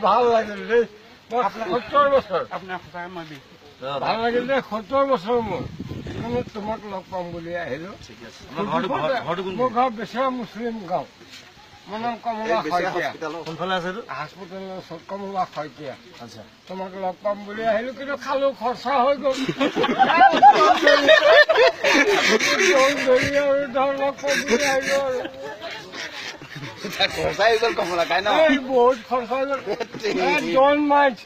ভাল লাগিল দেই 70 বছৰ আপোনাৰ সঁচাকৈ মই বিহু ভাল লাগিল দেই 70 বছৰ মোৰ তোমাক লগ পাম বুলি আহিলো মোৰ ঘৰ বেচেৰা মুছলিম গাঁও মোৰ নাম কমলা শইকীয়া কোনফালে আছে হাস্পতালৰ ওচৰত কমলা শইকীয়া আচ্ছা তোমাক লগ পাম বুলি আহিলো কিন্তু খালো খৰচা হৈ গ'ল ধৰি ধৰ লগ পাম বুলি আহিলো আৰু বহুত খৰচা হৈ গ'ল ডোন্ট মাইণ্ড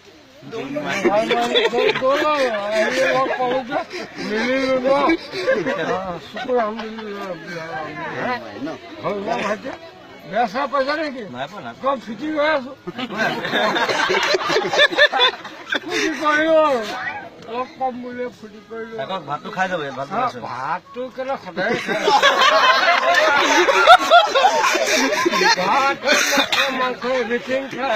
মিলিলো ন শুকুৰ আলহামদুলিল্লাহ বেয়া চেয়া পাইছা নেকি কম ফিটিং হৈ আছো ফুটি কৰিলো আৰু লগ পাম বুলি ফুটি কৰিলো ভাতটো খাই যাব ভাতটো কেনে সদায় ভাত মাংস এভৰিথিং খাই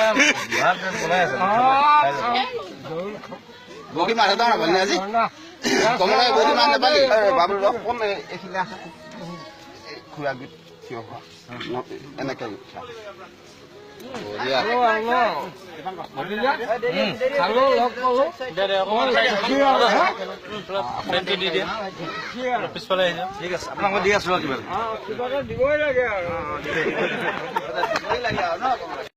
বগী মাছ এটা নাপালি আজি কমলাই বগী মাছ নাপালি বাবু কম এইখিনি আছে খুৰা গীত থিয় হোৱা এনেকে পিছফালে ঠিক আছে আপোনাক মই দি আছো কিবা কিবা এটা দিবই লাগে আৰু